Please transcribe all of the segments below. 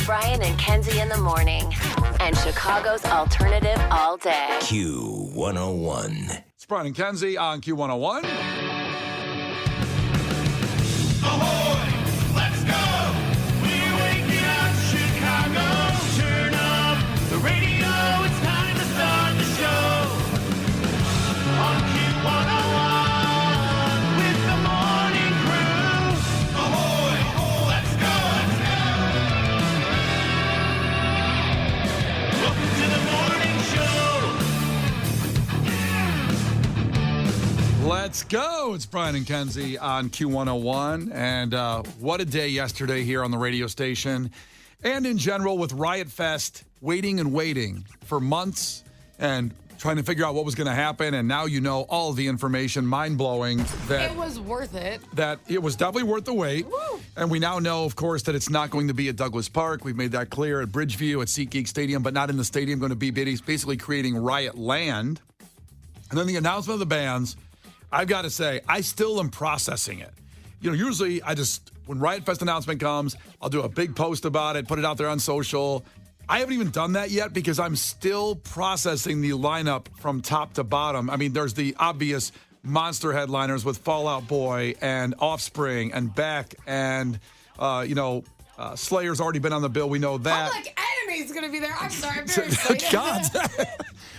Brian and Kenzie in the morning. And Chicago's alternative all day. Q101. It's Brian and Kenzie on Q101. Ahoy! Let's go! We're waking up Chicago. Turn up the radio. It's time to start the show. On Q101 with the morning crew. Ahoy! Let's go! Welcome to the morning show. Let's go. It's Brian and Kenzie on Q101. And what a day yesterday here on the radio station. And in general with Riot Fest, waiting and waiting for months and trying to figure out what was going to happen. And now you know all of the information, mind-blowing. That it was worth it. That it was definitely worth the wait. Woo. And we now know, of course, that it's not going to be at Douglas Park. We've made that clear at Bridgeview, at SeatGeek Stadium, but not in the stadium. Going to be basically creating Riot Land. And then the announcement of the bands, I've got to say, I still am processing it. You know, usually when Riot Fest announcement comes, I'll do a big post about it, put it out there on social. I haven't even done that yet because I'm still processing the lineup from top to bottom. I mean, there's the obvious monster headliners with Fall Out Boy and Offspring and Beck and, Slayer's already been on the bill. We know that. Public Enemy's going to be there. I'm sorry. I'm very excited. God.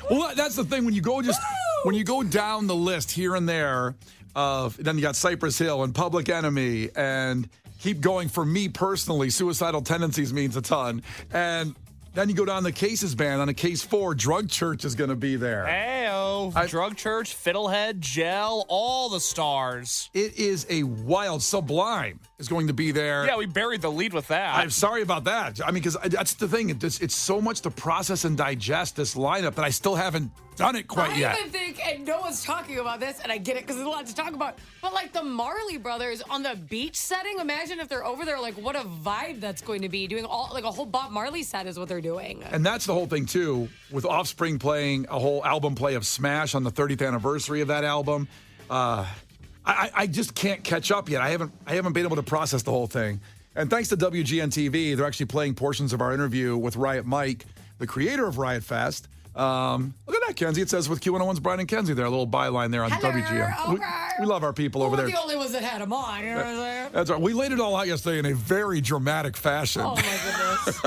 Well, that's the thing. When you go down the list here and there, then you got Cypress Hill and Public Enemy and keep going. For me personally, Suicidal Tendencies means a ton. And then you go down the Cases band. On a Case 4, Drug Church is going to be there. Heyo. Drug Church, Fiddlehead, Gel, all the stars. It is a wild. Sublime is going to be there. Yeah, we buried the lead with that. I'm sorry about that. I mean, because that's the thing. It's so much to process and digest this lineup that I still haven't done it quite yet. I even think, and no one's talking about this, and I get it because there's a lot to talk about, but like the Marley Brothers on the beach setting, imagine if they're over there, like what a vibe that's going to be. Doing like a whole Bob Marley set is what they're doing. And that's the whole thing, too, with Offspring playing a whole album play of Smash on the 30th anniversary of that album. I just can't catch up yet. I haven't been able to process the whole thing. And thanks to WGN-TV, they're actually playing portions of our interview with Riot Mike, the creator of Riot Fest. Look at that, Kenzie. It says with Q101's Brian and Kenzie there, a little byline there on WGN. Okay. We love our people over there. We're the only ones that had them on, you know what I'm saying? That's right. We laid it all out yesterday in a very dramatic fashion. Oh, my goodness.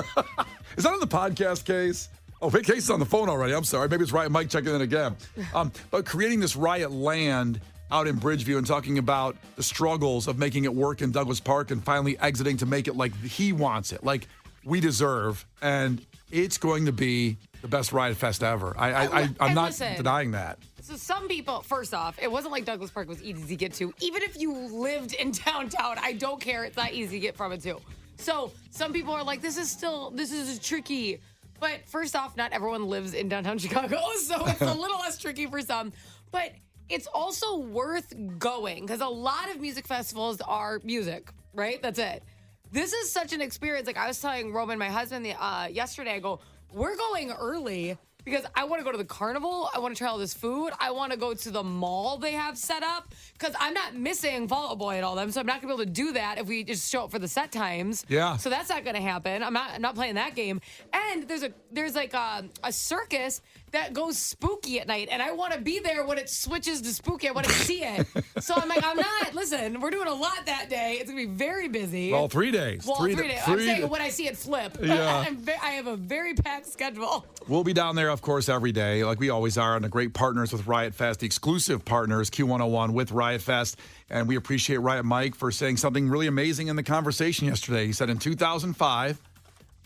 Is that on the podcast case? Oh, Case is on the phone already. I'm sorry. Maybe it's Riot Mike checking in again. But creating this Riot Land out in Bridgeview and talking about the struggles of making it work in Douglas Park and finally exiting to make it like he wants it, like we deserve. And it's going to be the best Riot Fest ever. I'm not denying that. So some people, first off, it wasn't like Douglas Park was easy to get to. Even if you lived in downtown, I don't care. It's not easy to get from it, too. So some people are like, this is tricky. But first off, not everyone lives in downtown Chicago, so it's a little less tricky for some. But it's also worth going because a lot of music festivals are music, right? That's it. This is such an experience. Like I was telling Roman, my husband, yesterday, I go, we're going early because I want to go to the carnival. I want to try all this food. I want to go to the mall they have set up because I'm not missing Fall Out Boy and all them. So I'm not going to be able to do that if we just show up for the set times. Yeah. So that's not going to happen. I'm not playing that game. And there's like a circus that goes spooky at night. And I want to be there when it switches to spooky. I want to see it. So I'm like, listen, we're doing a lot that day. It's going to be very busy. Well, 3 days. Well, 3 days. I'm saying when I see it flip. Yeah. I have a very packed schedule. We'll be down there, of course, every day, like we always are, and the great partners with Riot Fest, the exclusive partners, Q101 with Riot Fest. And we appreciate Riot Mike for saying something really amazing in the conversation yesterday. He said, in 2005,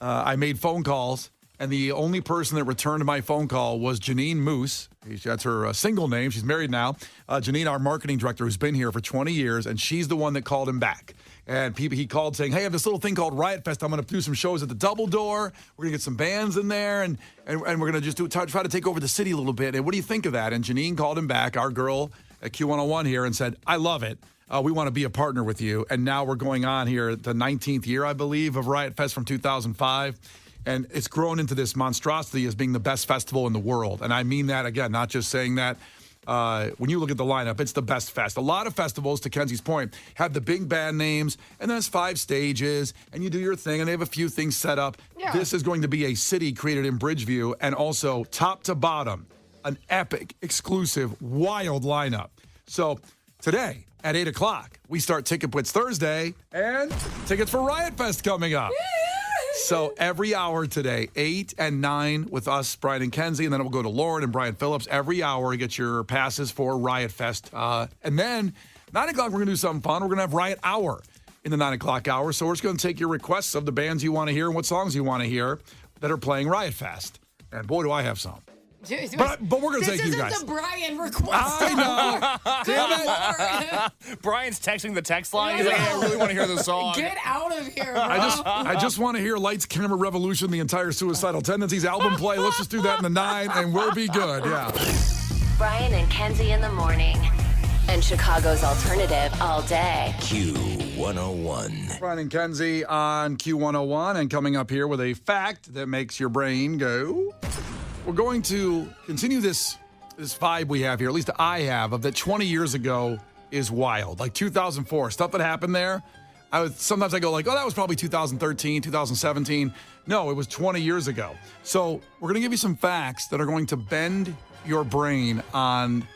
I made phone calls, and the only person that returned my phone call was Janine Moose. That's her single name. She's married now. Janine, our marketing director, who's been here for 20 years, and she's the one that called him back. And he called saying, hey, I have this little thing called Riot Fest. I'm going to do some shows at the Double Door. We're going to get some bands in there, and we're going to just try to take over the city a little bit. And what do you think of that? And Janine called him back, our girl at Q101 here, and said, I love it. We want to be a partner with you. And now we're going on here the 19th year, I believe, of Riot Fest from 2005. And it's grown into this monstrosity as being the best festival in the world. And I mean that, again, not just saying that. when you look at the lineup, it's the best fest. A lot of festivals, to Kenzie's point, have the big band names, and then it's 5 stages, and you do your thing, and they have a few things set up. Yeah. This is going to be a city created in Bridgeview, and also top to bottom, an epic, exclusive, wild lineup. So today at 8 o'clock, we start Ticket Blitz Thursday, and tickets for Riot Fest coming up. So every hour today, 8 and 9 with us, Brian and Kenzie, and then it will go to Lauren and Brian Phillips. Every hour, you get your passes for Riot Fest. And then 9 o'clock, we're going to do something fun. We're going to have Riot Hour in the 9 o'clock hour. So we're just going to take your requests of the bands you want to hear and what songs you want to hear that are playing Riot Fest. And boy, do I have some. But we're going to take you guys. This isn't the Brian request. I know. Damn it. Brian's texting the text line. He's like, hey, I really want to hear this song. Get out of here, bro. I just want to hear Lights, Camera, Revolution, the entire Suicidal Tendencies album play. Let's just do that in the 9, and we'll be good. Yeah. Brian and Kenzie in the morning. And Chicago's alternative all day. Q101. Brian and Kenzie on Q101, and coming up here with a fact that makes your brain go. We're going to continue this vibe we have here, at least I have, of that 20 years ago is wild. Like 2004, stuff that happened there. Sometimes I go like, oh, that was probably 2013, 2017. No, it was 20 years ago. So we're going to give you some facts that are going to bend your brain on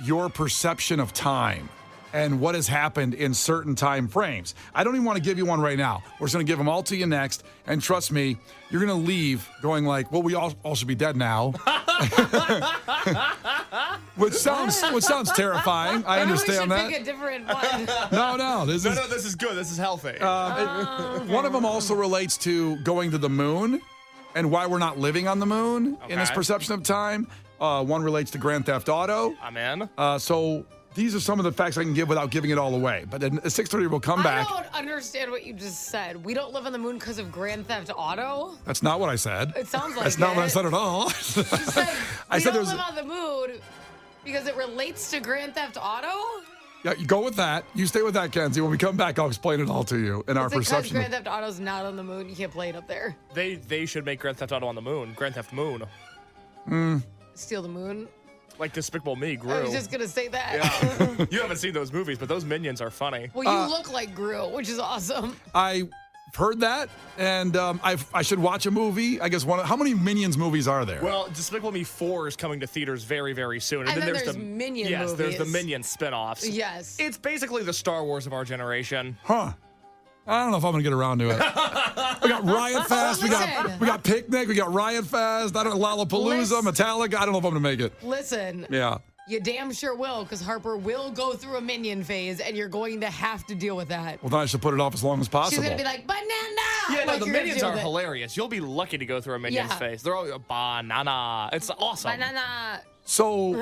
your perception of time and what has happened in certain time frames. I don't even want to give you one right now. We're just going to give them all to you next. And trust me, you're going to leave going like, well, we all should be dead now. which sounds terrifying. I understand that. Pick a different one. No, this is good. This is healthy. One of them also relates to going to the moon and why we're not living on the moon in this perception of time. One relates to Grand Theft Auto. I'm in. So these are some of the facts I can give without giving it all away. But then at 6:30 we'll come back. I don't understand what you just said. We don't live on the moon because of Grand Theft Auto? That's not what I said. It sounds like That's not it. what I said at all. We don't live on the moon because it relates to Grand Theft Auto? Yeah, you go with that. You stay with that, Kenzie. When we come back, I'll explain it all to you in our It's because perception. Grand Theft Auto's not on the moon. You can't play it up there. They should make Grand Theft Auto on the moon. Grand Theft Moon. Steal the moon? Like Despicable Me, I Gru. was just going to say that. Yeah. You haven't seen those movies, but those minions are funny. Well, you look like Gru, which is awesome. I heard that, and I should watch a movie. I guess how many Minions movies are there? Well, Despicable Me 4 is coming to theaters very, very soon. And then there's the Minion Yes, there's the movies. Minion spin-offs. Yes. It's basically the Star Wars of our generation. Huh. I don't know if I'm gonna get around to it. We got Riot Fest, we got Picnic, we got Riot Fest, I don't know, Lollapalooza, Metallica. I don't know if I'm gonna make it. Listen. Yeah. You damn sure will, because Harper will go through a Minion phase, and you're going to have to deal with that. Well, then I should put it off as long as possible. She's going to be like, banana! Yeah, no, Like, the you're gonna Minions deal are with it. hilarious. You'll be lucky to go through a Minions Yeah. phase. They're all banana. It's awesome. Banana. So,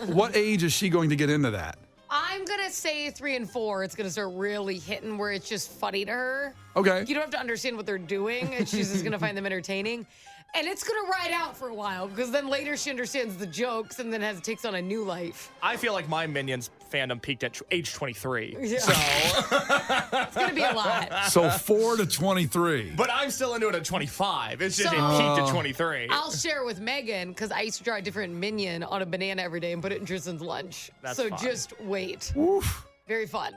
what age is she going to get into that? I'm going to say 3 and 4. It's going to start really hitting where it's just funny to her. Okay. You don't have to understand what they're doing, and she's just going to find them entertaining. And it's going to ride out for a while, because then later she understands the jokes and then takes on a new life. I feel like my Minions fandom peaked at age 23. Yeah. So, It's going to be a lot. So 4 to 23. but I'm still into it at 25. It's just So- it peaked at 23. I'll share with Megan, because I used to draw a different minion on a banana every day and put it in Tristan's lunch. That's so fun. just wait. Oof. Very fun.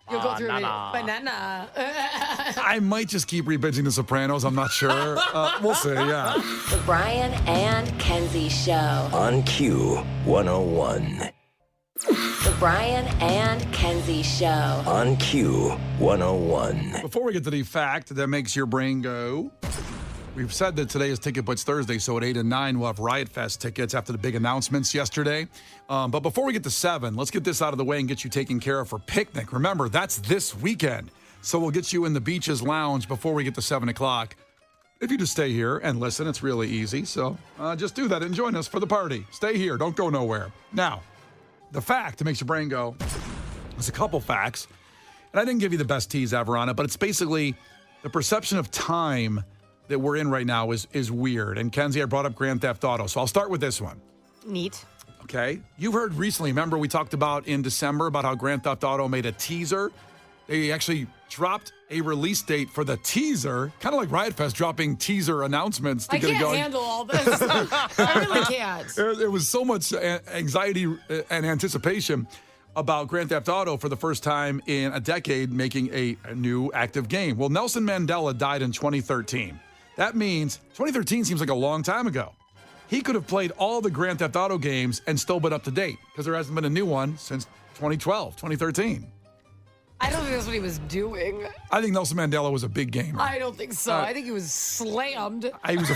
You'll go through banana. I might just keep rebinging The Sopranos. I'm not sure. We'll see, yeah. The Brian and Kenzie Show. On Q101. The Brian and Kenzie Show. On Q101. Before we get to the fact that makes your brain go, we've said that today is Ticket Blitz Thursday, so at 8 and 9, we'll have Riot Fest tickets after the big announcements yesterday. But before we get to 7, let's get this out of the way and get you taken care of for Picnic. Remember, that's this weekend. So we'll get you in the Beaches Lounge before we get to 7 o'clock. If you just stay here and listen, it's really easy. So just do that and join us for the party. Stay here. Don't go nowhere. Now, the fact that makes your brain go, there's a couple facts. And I didn't give you the best tease ever on it, but it's basically the perception of time that we're in right now is weird. And Kenzie, I brought up Grand Theft Auto, so I'll start with this one. Neat. Okay. You've heard recently, remember we talked about in December about how Grand Theft Auto made a teaser? They actually dropped a release date for the teaser, kind of like Riot Fest dropping teaser announcements to I get it can't going. handle all this. I really can't. There was so much anxiety and anticipation about Grand Theft Auto for the first time in a decade making a new active game. Well, Nelson Mandela died in 2013. That means 2013 seems like a long time ago. He could have played all the Grand Theft Auto games and still been up to date because there hasn't been a new one since 2012, 2013. I don't think that's what he was doing. I think Nelson Mandela was a big gamer. I don't think so. I think he was slammed. He was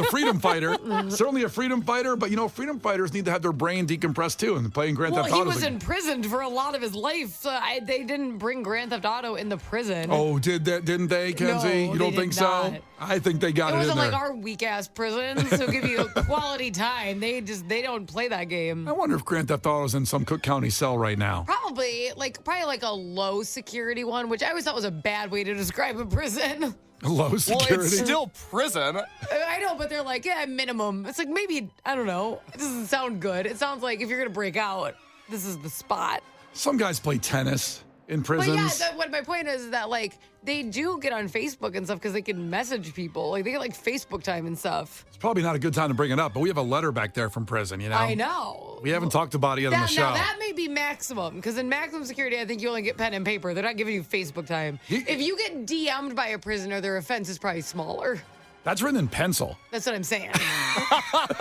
a freedom fighder, certainly a freedom fighter. But freedom fighters need to have their brain decompressed too, and playing Grand Theft Auto. Well, he was imprisoned for a lot of his life. So they didn't bring Grand Theft Auto in the prison. Oh, didn't they, Kenzie? No, you don't they think did so? not. I think they got It it in wasn't there. like our weak ass prisons who give you quality time. They don't play that game. I wonder if Grand Theft Auto's in some Cook County cell right now. Probably like a low security one, which I always thought was a bad way to describe a prison. Low security. Well, it's still prison. I know, but they're like, yeah, minimum. It's like maybe, I don't know. It doesn't sound good. It sounds like if you're going to break out, this is the spot. Some guys play tennis in prisons. But yeah, what my point is that like they do get on Facebook and stuff because they can message people. Like they get like Facebook time and stuff. It's probably not a good time to bring it up, but we have a letter back there from prison, I know. We haven't talked about it yet on the show. Now that may be maximum because in maximum security, I think you only get pen and paper. They're not giving you Facebook time. If you get DM'd by a prisoner, their offense is probably smaller. That's written in pencil. That's what I'm saying.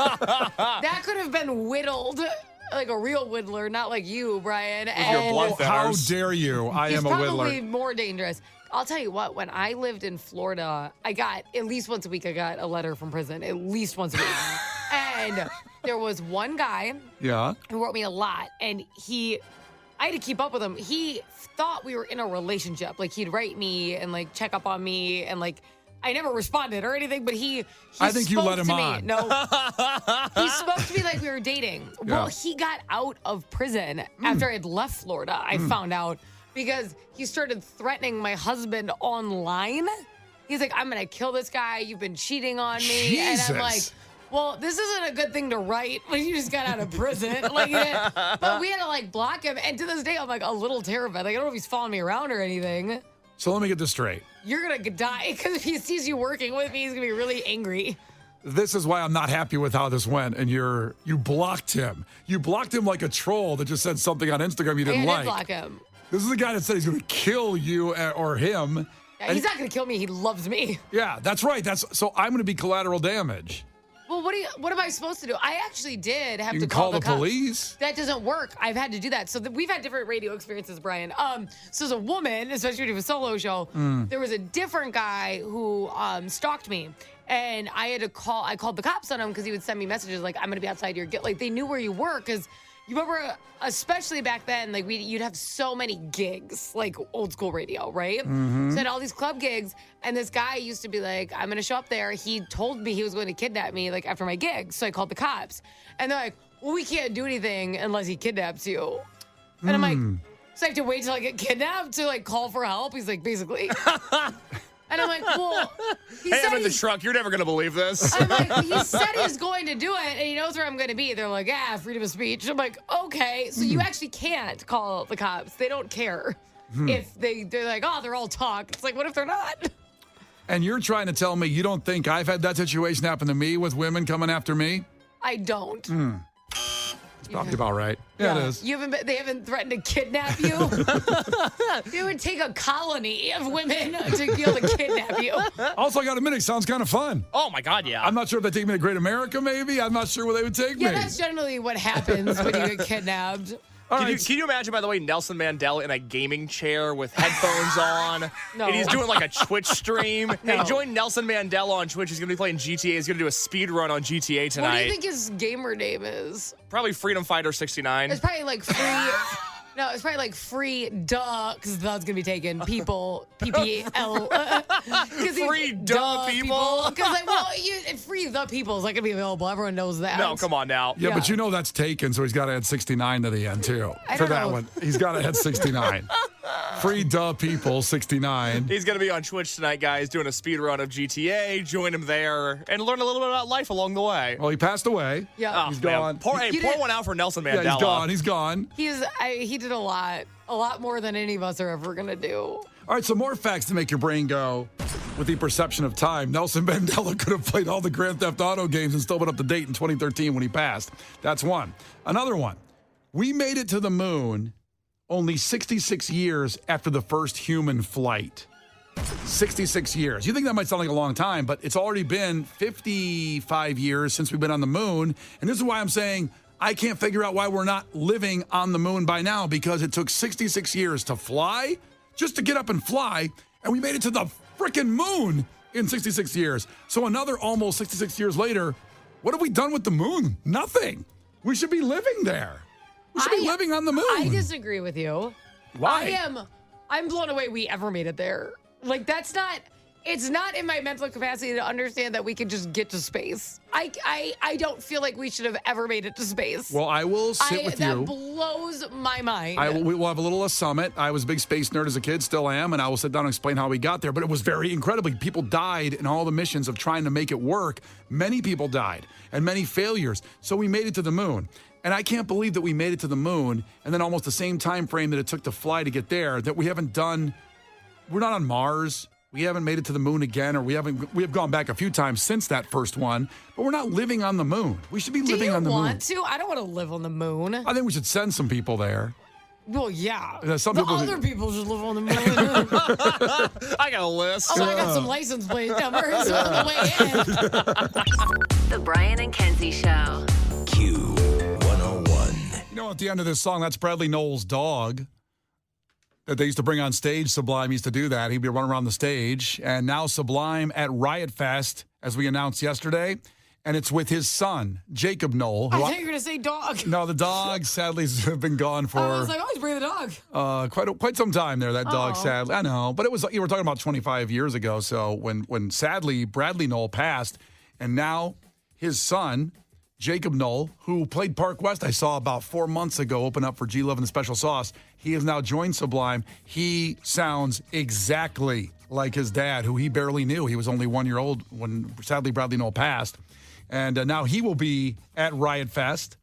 That could have been whittled. Like a real whittler, not like you, Brian. your blood How thinners. dare you? I He's am a probably whittler. more dangerous. I'll tell you what, when I lived in Florida, I got, at least once a week, I got a letter from prison. At least once a week. And there was one guy Yeah. who wrote me a lot, and I had to keep up with him. He thought we were in a relationship. Like, he'd write me and, like, check up on me, and, like, I never responded or anything, but he I think you spoke let him to me. on. No. He spoke to me like we were dating. Well, he got out of prison after I had left Florida, I found out, because he started threatening my husband online. He's like, I'm going to kill this guy. You've been cheating on me. Jesus. And I'm like, well, this isn't a good thing to write when you just got out of prison. But we had to, like, block him. And to this day, I'm, like, a little terrified. Like, I don't know if he's following me around or anything. So let me get this straight. You're going to die because if he sees you working with me, he's going to be really angry. This is why I'm not happy with how this went. And you blocked him. You blocked him like a troll that just said something on Instagram you didn't I like. did block him. This is the guy that said he's going to kill you or him. Yeah, he's not going to kill me. He loves me. Yeah, that's right. So I'm going to be collateral damage. Well, what am I supposed to do? I actually did have You to can call the cops. police. That doesn't work. I've had to do that. So we've had different radio experiences, Brian. So as a woman, especially when you do a solo show, there was a different guy who stalked me. And I had to call. I called the cops on him because he would send me messages like, I'm going to be outside your gate. Like, they knew where you were because you remember, especially back then, like you'd have so many gigs, like old school radio, right? So I had all these club gigs, and this guy used to be like, I'm gonna show up there. He told me he was going to kidnap me, like after my gig. So I called the cops, and they're like, well, we can't do anything unless he kidnaps you. And I'm like, so I have to wait till I get kidnapped to like call for help? He's like, basically. And I'm like, well, Hey, I'm in the truck. You're never going to believe this. I'm like, he said he's going to do it, and he knows where I'm going to be. They're like, freedom of speech. I'm like, okay, so you actually can't call the cops. They don't care if they're like, oh, they're all talk. It's like, what if they're not? And you're trying to tell me you don't think I've had that situation happen to me with women coming after me? I don't. It's probably about right. Yeah, it is. They haven't threatened to kidnap you. It would take a colony of women to be able to kidnap you. Also, I got to admit, it sounds kind of fun. Oh, my God, yeah. I'm not sure if they take me to Great America, maybe. I'm not sure where they would take Yeah, me. that's generally what happens when you get kidnapped. All Can right. you imagine, by the way, Nelson Mandela in a gaming chair with headphones on? No. And he's doing like a Twitch stream. No. Hey, join Nelson Mandela on Twitch. He's going to be playing GTA. He's going to do a speed run on GTA tonight. What do you think his gamer name is? Probably Freedom Fighter 69. It's probably like free. No, it's probably like free duh, because that's gonna be taken. People, PPL. Free duh people. Because like, well, free the people is not gonna be available. Everyone knows that. No, come on now. Yeah, but Yeah. you know that's taken, so he's got to add 69 to the end, too. I For don't that know. one. He's got to add 69. Free duh people, 69. He's going to be on Twitch tonight, guys, doing a speed run of GTA. Join him there and learn a little bit about life along the way. Well, he passed away. Yeah. He's man. gone. Pour You one did- out for Nelson Mandela. Yeah, he's gone. He's gone. He did a lot a lot more than any of us are ever going to do. All right, so more facts to make your brain go with the perception of time. Nelson Mandela could have played all the Grand Theft Auto games and still been up to date in 2013 when he passed. That's one. Another one. We made it to the moon only 66 years after the first human flight. 66 years. You think that might sound like a long time, but it's already been 55 years since we've been on the moon. And this is why I'm saying I can't figure out why we're not living on the moon by now, because it took 66 years to fly, just to get up and fly, and we made it to the freaking moon in 66 years. So another almost 66 years later, what have we done with the moon? Nothing. We should be living there. We should be living on the moon. I disagree with you. Why? I'm blown away we ever made it there. Like, it's not in my mental capacity to understand that we could just get to space. I don't feel like we should have ever made it to space. Well, I will sit with you. That blows my mind. We will have a little summit. I was a big space nerd as a kid, still am, and I will sit down and explain how we got there. But it was very incredibly. People died in all the missions of trying to make it work. Many people died and many failures. So we made it to the moon. And I can't believe that we made it to the moon and then almost the same time frame that it took to fly to get there, that we haven't done. We're not on Mars. We haven't made it to the moon again, or we have gone back a few times since that first one, but we're not living on the moon. We should be living on the moon. Do you want to? I don't want to live on the moon. I think we should send some people there. Well, yeah. Other people should live on the moon. I got a list. Oh, I got some license plate numbers on the way in. The Brian and Kenzie Show. Q101. You know, at the end of this song, that's Bradley Noel's dog that they used to bring on stage. Sublime used to do that. He'd be running around the stage. And now Sublime at Riot Fest, as we announced yesterday. And it's with his son, Jacob Noel. I thought you were going to say dog. No, the dog sadly has been gone for I was like, always bring the dog. quite some time there, that dog, sadly. I know, but it was, you were talking about 25 years ago. So when sadly Bradley Noel passed, and now his son, Jacob Noel, who played Park West, I saw about 4 months ago, open up for G Love and the Special Sauce. He has now joined Sublime. He sounds exactly like his dad, who he barely knew. He was only 1 year old when sadly Bradley Noel passed. And now he will be at Riot Fest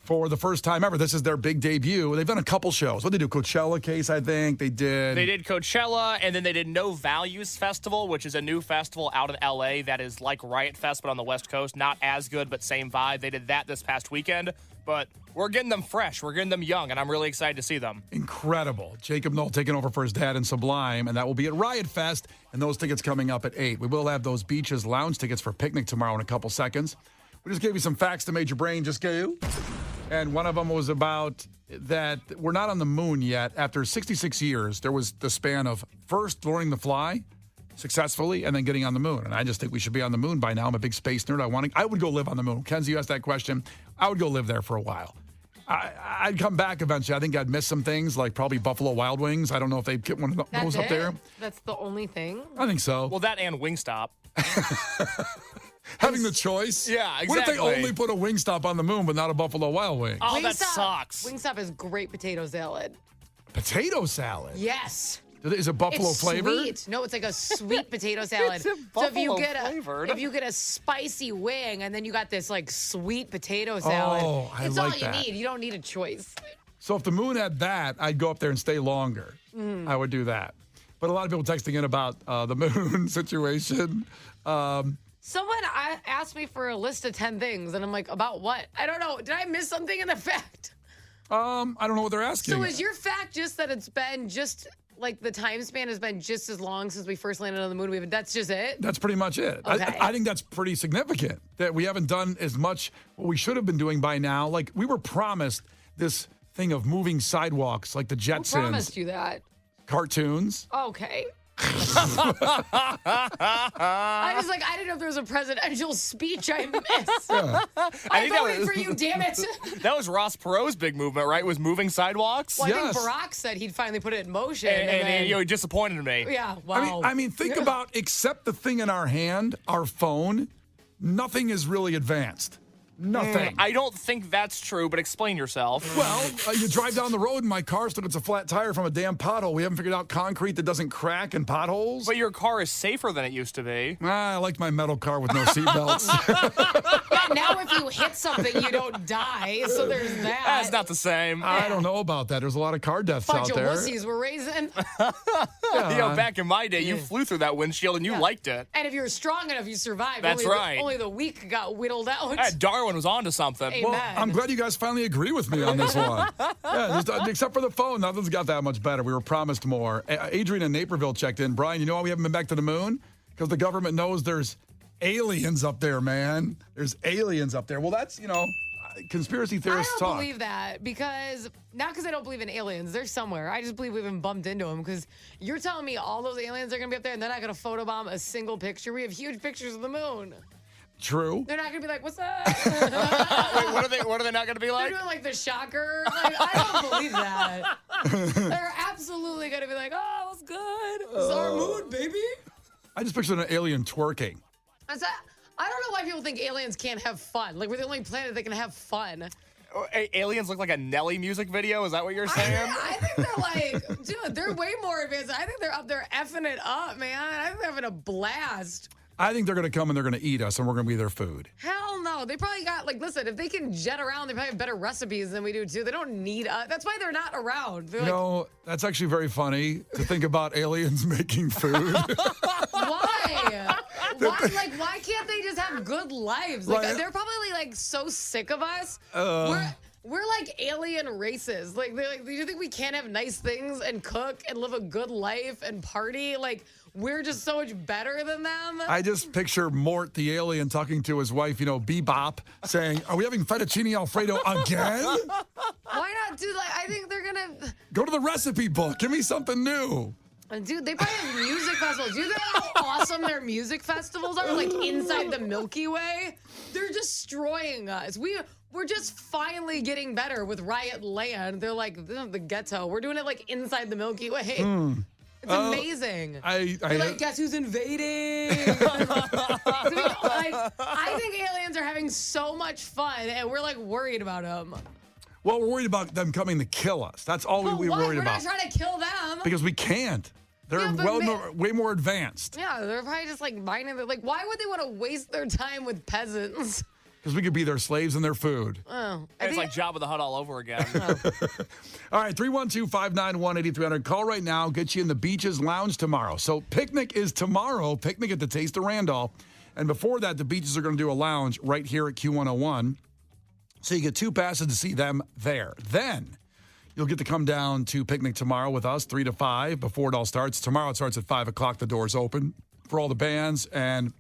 for the first time ever. This is their big debut. They've done a couple shows. What did they do? Coachella case, I think. They did Coachella, and then they did No Values Festival, which is a new festival out in L.A. that is like Riot Fest, but on the West Coast. Not as good, but same vibe. They did that this past weekend. But we're getting them fresh. We're getting them young, and I'm really excited to see them. Incredible. Jacob Noel taking over for his dad in Sublime, and that will be at Riot Fest, and those tickets coming up at 8. We will have those Beaches Lounge tickets for Picnic tomorrow in a couple seconds. We just gave you some facts to make your brain just go. And one of them was about that we're not on the moon yet. After 66 years, there was the span of first learning to fly successfully and then getting on the moon. And I just think we should be on the moon by now. I'm a big space nerd. I would go live on the moon. Kenzie, you asked that question. I would go live there for a while. I'd come back eventually. I think I'd miss some things, like probably Buffalo Wild Wings. I don't know if they'd get one of those up there. That's the only thing? I think so. Well, that and Wingstop. Having the choice? Yeah, exactly. What if they only put a Wingstop on the moon but not a Buffalo Wild Wing? Oh, that sucks. Wingstop is great potato salad. Potato salad? Yes. Is it buffalo It's flavored? sweet. No, it's like a sweet potato salad. It's buffalo if you get a spicy wing and then you got this like sweet potato salad, it's all you need. You don't need a choice. So if the moon had that, I'd go up there and stay longer. I would do that. But a lot of people texting in about the moon situation. Someone asked me for a list of 10 things, and I'm like, about what? I don't know. Did I miss something in the fact? I don't know what they're asking. So is your fact just that it's been just like the time span has been just as long since we first landed on the moon? That's just it? That's pretty much it. Okay. I think that's pretty significant that we haven't done as much what we should have been doing by now. Like we were promised this thing of moving sidewalks like the Jetsons. Who promised you that? Cartoons. Okay. I was like, I didn't know if there was a presidential speech I missed. I voted for you, damn it. That was Ross Perot's big movement, right? Was moving sidewalks? Well, Yes. I think Barack said he'd finally put it in motion. And he disappointed me. Yeah, wow. I mean, think about except the thing in our hand, our phone, nothing is really advanced. Nothing. I don't think that's true, but explain yourself. Well, you drive down the road and my car still gets a flat tire from a damn pothole. We haven't figured out concrete that doesn't crack in potholes. But your car is safer than it used to be. I like my metal car with no seatbelts. Yeah, now if you hit something, you don't die. So there's that. That's not the same. I don't know about that. There's a lot of car deaths Bunch out of there. wussies we're raising. Back in my day, you flew through that windshield and you liked it. And if you're strong enough, you survive. That's right. Only the weak got whittled out. Darwin was onto something. Amen. Well, I'm glad you guys finally agree with me on this one. Except for the phone, nothing's got that much better. We were promised more. Adrian in Naperville checked in. Brian, you know why we haven't been back to the moon? Because the government knows there's aliens up there, man. There's aliens up there. Well, that's, conspiracy theorists I don't talk. believe that not because I don't believe in aliens. They're somewhere. I just believe we've been bumped into them because you're telling me all those aliens are going to be up there and they're not going to photobomb a single picture. We have huge pictures of the moon. True. They're not going to be like, what's up? Wait, what are they not going to be They're like? doing like the shocker. Like, I don't believe that. They're absolutely going to be like, oh, what's good? It's our moon, baby. I just pictured an alien twerking. I don't know why people think aliens can't have fun. Like, we're the only planet that can have fun. Aliens look like a Nelly music video? Is that what you're saying? I think they're like, dude, they're way more advanced. I think they're up there effing it up, man. I think they're having a blast. I think they're going to come and they're going to eat us and we're going to be their food. Hell no. They probably got, listen, if they can jet around, they probably have better recipes than we do, too. They don't need us. That's why they're not around. They're That's actually very funny to think about aliens making food. Why? Why can't they just have good lives? They're probably, so sick of us. We're like alien races. They're like, do you think we can't have nice things and cook and live a good life and party? We're just so much better than them. I just picture Mort, the alien, talking to his wife, Bebop, saying, are we having fettuccine Alfredo again? Why not do, I think they're going to... Go to the recipe book. Give me something new. Dude, they probably have music festivals. Do you know how awesome their music festivals are? Inside the Milky Way? They're destroying us. We're just finally getting better with Riot Land. They're like, the ghetto. We're doing it, inside the Milky Way. It's amazing. They're like, guess who's invading? I think aliens are having so much fun, and we're, worried about them. Well, we're worried about them coming to kill us. That's all we're worried about. We're not trying to kill them. Because we can't. They're way more advanced. Yeah, they're probably just, mining. Why would they want to waste their time with peasants? Because we could be their slaves and their food. Oh. It's like Jabba the Hutt all over again. All right, 312-591-8300. Call right now. Get you in the Beaches Lounge tomorrow. So picnic is tomorrow. Picnic at the Taste of Randolph. And before that, the Beaches are going to do a lounge right here at Q101. So you get 2 passes to see them there. Then you'll get to come down to picnic tomorrow with us, 3 to 5, before it all starts. Tomorrow it starts at 5 o'clock. The doors open for all the bands. And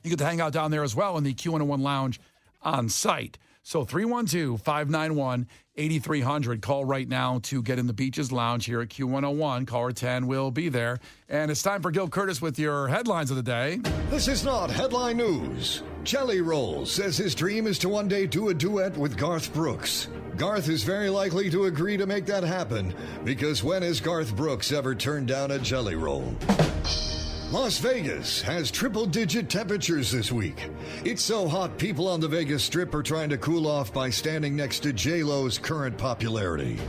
you get to hang out down there as well in the Q101 Lounge on site. So 312-591-8300. Call right now to get in the Beaches Lounge here at Q101. Caller 10 will be there. And it's time for Gil Curtis with your headlines of the day. This is not headline news. Jelly Roll says his dream is to one day do a duet with Garth Brooks. Garth is very likely to agree to make that happen, because when has Garth Brooks ever turned down a Jelly Roll? Las Vegas has triple-digit temperatures this week. It's so hot, people on the Vegas Strip are trying to cool off by standing next to J-Lo's current popularity.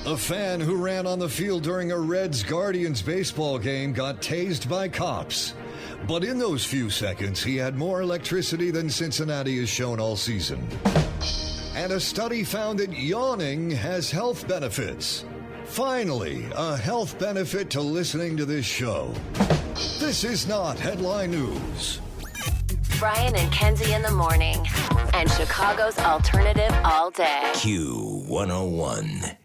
A fan who ran on the field during a Reds-Guardians baseball game got tased by cops. But in those few seconds, he had more electricity than Cincinnati has shown all season. And a study found that yawning has health benefits. Finally, a health benefit to listening to this show. This is not headline news. Brian and Kenzie in the morning. And Chicago's alternative all day. Q101.